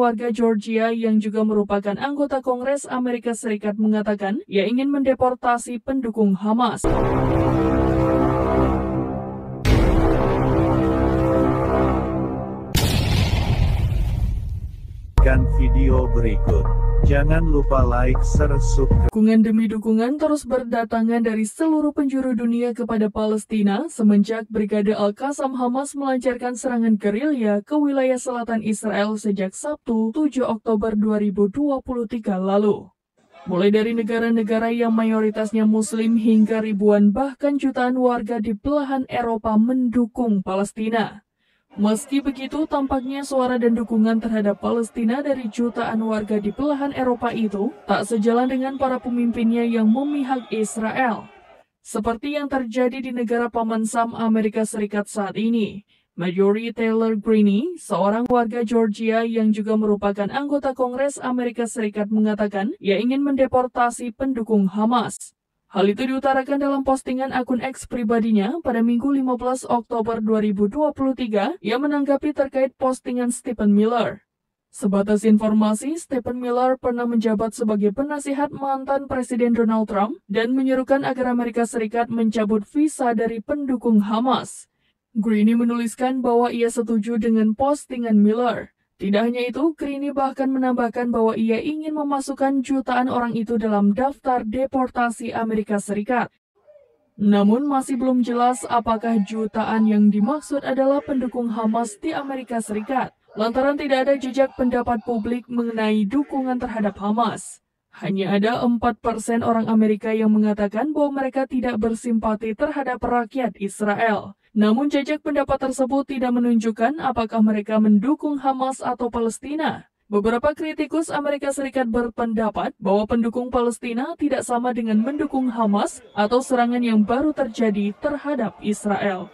Warga Georgia yang juga merupakan anggota Kongres Amerika Serikat mengatakan ia ingin mendeportasi pendukung Hamas. Video berikut. Jangan lupa like, share, subscribe. Dukungan demi dukungan terus berdatangan dari seluruh penjuru dunia kepada Palestina semenjak Brigade Al-Qassam Hamas melancarkan serangan gerilya ke wilayah selatan Israel sejak Sabtu 7 Oktober 2023 lalu. Mulai dari negara-negara yang mayoritasnya Muslim hingga ribuan bahkan jutaan warga di belahan Eropa mendukung Palestina. Meski begitu, tampaknya suara dan dukungan terhadap Palestina dari jutaan warga di belahan Eropa itu tak sejalan dengan para pemimpinnya yang memihak Israel. Seperti yang terjadi di negara Paman Sam Amerika Serikat saat ini. Marjorie Taylor Greene, seorang warga Georgia yang juga merupakan anggota Kongres Amerika Serikat mengatakan ia ingin mendeportasi pendukung Hamas. Hal itu diutarakan dalam postingan akun X pribadinya pada Minggu 15 Oktober 2023. Ia menanggapi terkait postingan Stephen Miller. Sebatas informasi, Stephen Miller pernah menjabat sebagai penasihat mantan Presiden Donald Trump dan menyerukan agar Amerika Serikat mencabut visa dari pendukung Hamas. Greene menuliskan bahwa ia setuju dengan postingan Miller. Tidak hanya itu, Greene bahkan menambahkan bahwa ia ingin memasukkan jutaan orang itu dalam daftar deportasi Amerika Serikat. Namun masih belum jelas apakah jutaan yang dimaksud adalah pendukung Hamas di Amerika Serikat, lantaran tidak ada jejak pendapat publik mengenai dukungan terhadap Hamas. Hanya ada 4% orang Amerika yang mengatakan bahwa mereka tidak bersimpati terhadap rakyat Israel. Namun jejak pendapat tersebut tidak menunjukkan apakah mereka mendukung Hamas atau Palestina. Beberapa kritikus Amerika Serikat berpendapat bahwa pendukung Palestina tidak sama dengan mendukung Hamas atau serangan yang baru terjadi terhadap Israel.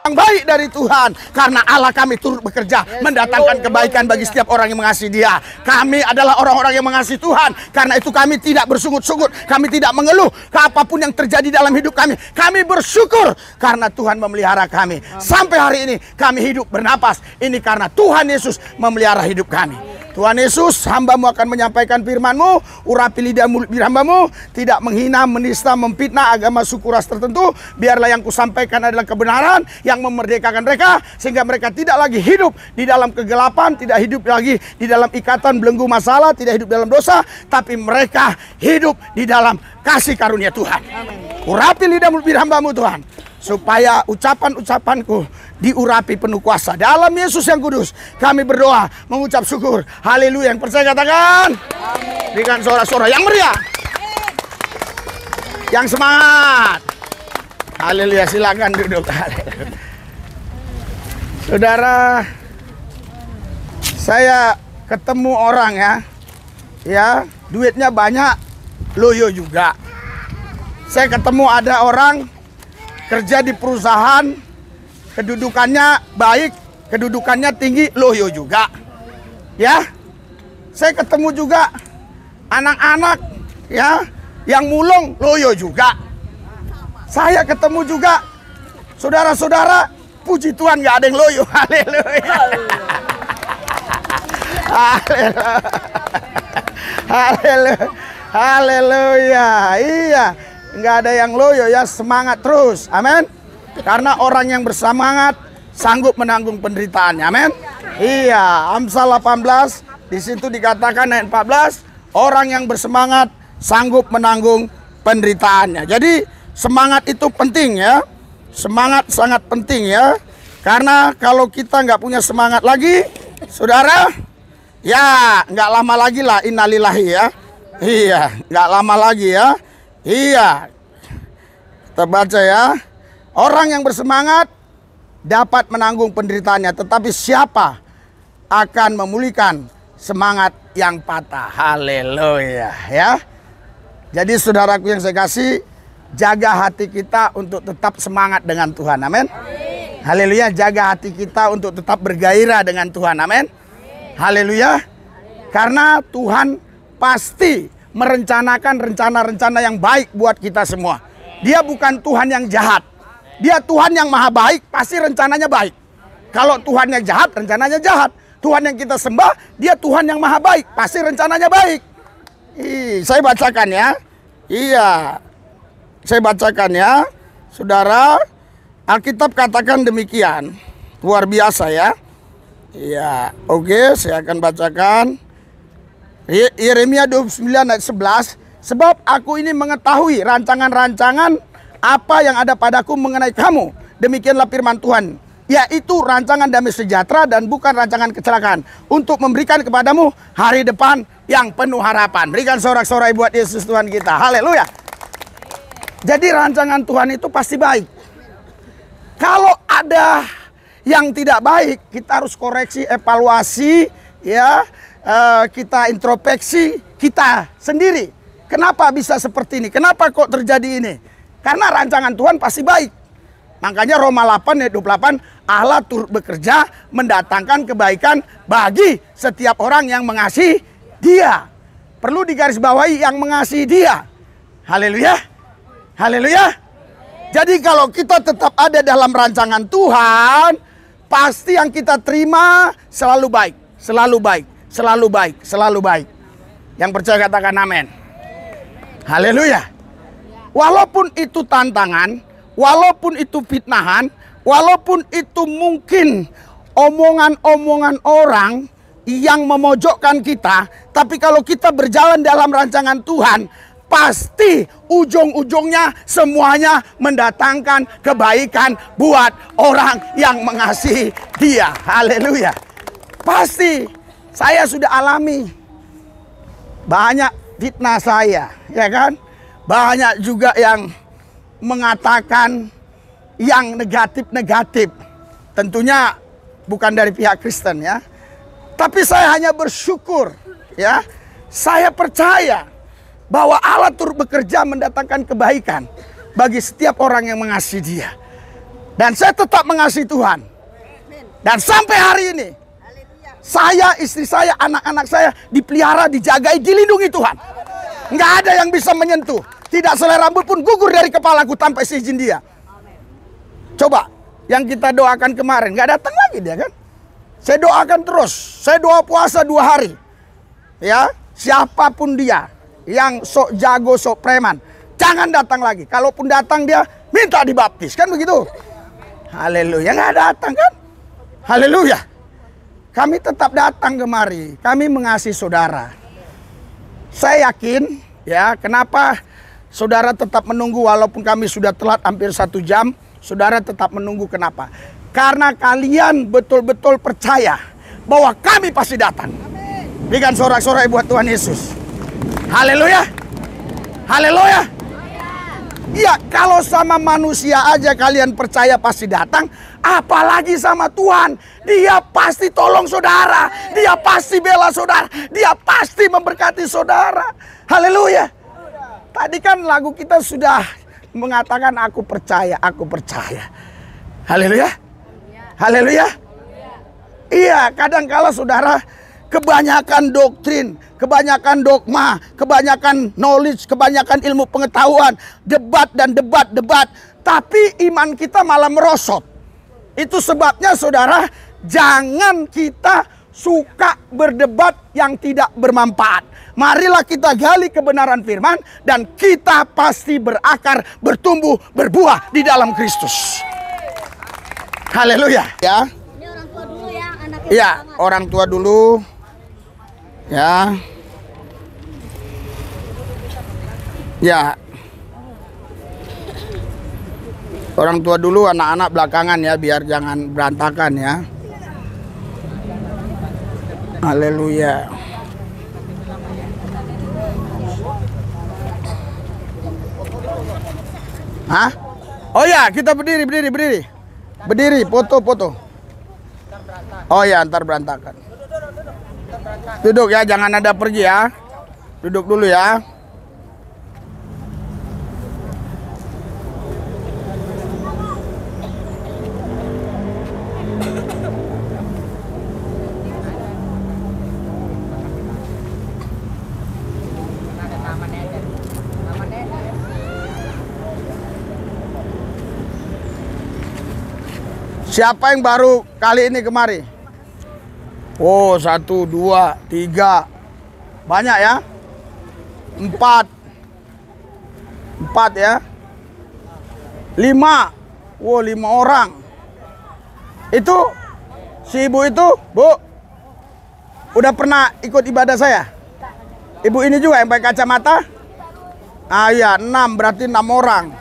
Yang baik dari Tuhan, karena Allah kami turut bekerja mendatangkan kebaikan bagi setiap orang yang mengasihi Dia. Kami adalah orang-orang yang mengasihi Tuhan, karena itu kami tidak bersungut-sungut, kami tidak mengeluh ke apapun yang terjadi dalam hidup kami. Kami bersyukur karena Tuhan memelihara kami. Sampai hari ini kami hidup bernapas, ini karena Tuhan Yesus memelihara hidup kami. Tuhan Yesus, hamba-Mu akan menyampaikan firman-Mu, urapi lidah mulut hamba-Mu, tidak menghina, menista, memfitnah agama suku ras tertentu. Biarlah yang kusampaikan adalah kebenaran yang memerdekakan mereka, sehingga mereka tidak lagi hidup di dalam kegelapan, tidak hidup lagi di dalam ikatan belenggu masalah, tidak hidup dalam dosa, tapi mereka hidup di dalam kasih karunia Tuhan. Urapi lidah mulut hamba-Mu Tuhan, supaya ucapan-ucapanku diurapi penuh kuasa. Dalam Yesus yang kudus, kami berdoa, mengucap syukur. Haleluya. Yang percaya katakan. Amin. Berikan sorak-sorak yang meriah. Yang semangat. Haleluya. Silakan duduk. Saudara, saya ketemu orang ya, duitnya banyak, loyo juga. Saya ketemu ada orang kerja di perusahaan, kedudukannya baik, kedudukannya tinggi, loyo juga. Ya, saya ketemu juga anak-anak ya yang mulung, loyo juga. Saya ketemu juga saudara-saudara, puji Tuhan nggak ada yang loyo. Haleluya. Haleluya. Haleluya. Iya, nggak ada yang loyo ya, semangat terus. Amin. Karena orang yang bersemangat sanggup menanggung penderitaannya. Amin. Iya, Amsal 18 di situ dikatakan ayat 14, orang yang bersemangat sanggup menanggung penderitaannya. Jadi semangat itu penting ya. Semangat sangat penting ya. Karena kalau kita nggak punya semangat lagi, saudara, ya nggak lama lagi lah innalillahi ya. Iya, nggak lama lagi ya. Iya. Kita baca ya. Orang yang bersemangat dapat menanggung penderitaannya, tetapi siapa akan memulihkan semangat yang patah? Haleluya ya. Jadi saudaraku yang saya kasih, jaga hati kita untuk tetap semangat dengan Tuhan. Amin. Haleluya. Jaga hati kita untuk tetap bergairah dengan Tuhan. Amin. Haleluya. Karena Tuhan pasti merencanakan rencana-rencana yang baik buat kita semua. Dia bukan Tuhan yang jahat. Dia Tuhan yang maha baik, pasti rencananya baik. Kalau Tuhan yang jahat, rencananya jahat. Tuhan yang kita sembah, dia Tuhan yang maha baik, pasti rencananya baik. Saya bacakan ya. Iya. Saya bacakan ya. Saudara, Alkitab katakan demikian. Luar biasa ya. Iya, oke, saya akan bacakan. Yeremia 29 ayat 11. Sebab aku ini mengetahui rancangan-rancangan apa yang ada padaku mengenai kamu. Demikianlah firman Tuhan, yaitu rancangan damai sejahtera dan bukan rancangan kecelakaan, untuk memberikan kepadamu hari depan yang penuh harapan. Berikan sorak-sorai buat Yesus Tuhan kita. Haleluya. Jadi rancangan Tuhan itu pasti baik. Kalau ada yang tidak baik, kita harus koreksi, evaluasi, ya, kita introspeksi kita sendiri. Kenapa bisa seperti ini? Kenapa kok terjadi ini? Karena rancangan Tuhan pasti baik. Makanya Roma 8 ayat 28, Allah turut bekerja mendatangkan kebaikan bagi setiap orang yang mengasihi Dia. Perlu digarisbawahi, yang mengasihi Dia. Haleluya. Haleluya. Jadi kalau kita tetap ada dalam rancangan Tuhan, pasti yang kita terima selalu baik, selalu baik, selalu baik, selalu baik. Yang percaya katakan amin. Haleluya. Walaupun itu tantangan, walaupun itu fitnahan, walaupun itu mungkin omongan-omongan orang yang memojokkan kita, tapi kalau kita berjalan dalam rancangan Tuhan, pasti ujung-ujungnya semuanya mendatangkan kebaikan buat orang yang mengasihi Dia. Haleluya. Pasti saya sudah alami banyak fitnah saya, ya kan? Banyak juga yang mengatakan yang negatif-negatif. Tentunya bukan dari pihak Kristen ya. Tapi saya hanya bersyukur ya. Saya percaya bahwa Allah turut bekerja mendatangkan kebaikan bagi setiap orang yang mengasihi Dia. Dan saya tetap mengasihi Tuhan. Dan sampai hari ini, saya, istri saya, anak-anak saya dipelihara, dijagai, dilindungi Tuhan. Nggak ada yang bisa menyentuh. Tidak selai rambut pun gugur dari kepalaku tanpa izin Dia. Coba, yang kita doakan kemarin, nggak datang lagi dia kan? Saya doakan terus. Saya doa puasa 2 hari. Ya, siapapun dia yang sok jago, sok preman, jangan datang lagi. Kalaupun datang dia minta dibaptis, kan begitu? Haleluya, nggak datang kan? Haleluya. Kami tetap datang kemari. Kami mengasihi saudara. Saya yakin, ya, kenapa saudara tetap menunggu walaupun kami sudah telat hampir 1 jam. Saudara tetap menunggu, kenapa? Karena kalian betul-betul percaya bahwa kami pasti datang. Berikan sorak-sorai buat Tuhan Yesus. Haleluya. Haleluya. Iya, kalau sama manusia aja kalian percaya pasti datang, apalagi sama Tuhan. Dia pasti tolong saudara, Dia pasti bela saudara, Dia pasti memberkati saudara. Haleluya. Tadi kan lagu kita sudah mengatakan aku percaya, aku percaya. Haleluya. Haleluya. Iya, kadang-kala saudara, kebanyakan doktrin, kebanyakan dogma, kebanyakan knowledge, kebanyakan ilmu pengetahuan, debat dan debat. Tapi iman kita malah merosot. Itu sebabnya saudara, jangan kita suka berdebat yang tidak bermanfaat. Marilah kita gali kebenaran firman dan kita pasti berakar, bertumbuh, berbuah di dalam Kristus. Haleluya. Ya. Ini orang tua dulu ya, anaknya. Ya, orang tua dulu. Ya. Ya. Orang tua dulu, anak-anak belakangan ya, biar jangan berantakan ya. Haleluya. Hah? Oh ya, kita berdiri. Berdiri, foto. Oh ya, ntar berantakan. Duduk ya, jangan ada pergi ya. Duduk dulu ya. Siapa yang baru kali ini kemari? Oh, 1, 2, 3. Banyak ya? 4 ya? 5. Wow, 5 orang. Itu si ibu itu, Bu, udah pernah ikut ibadah saya? Ibu ini juga yang pakai kacamata? Ah iya, 6, berarti 6 orang.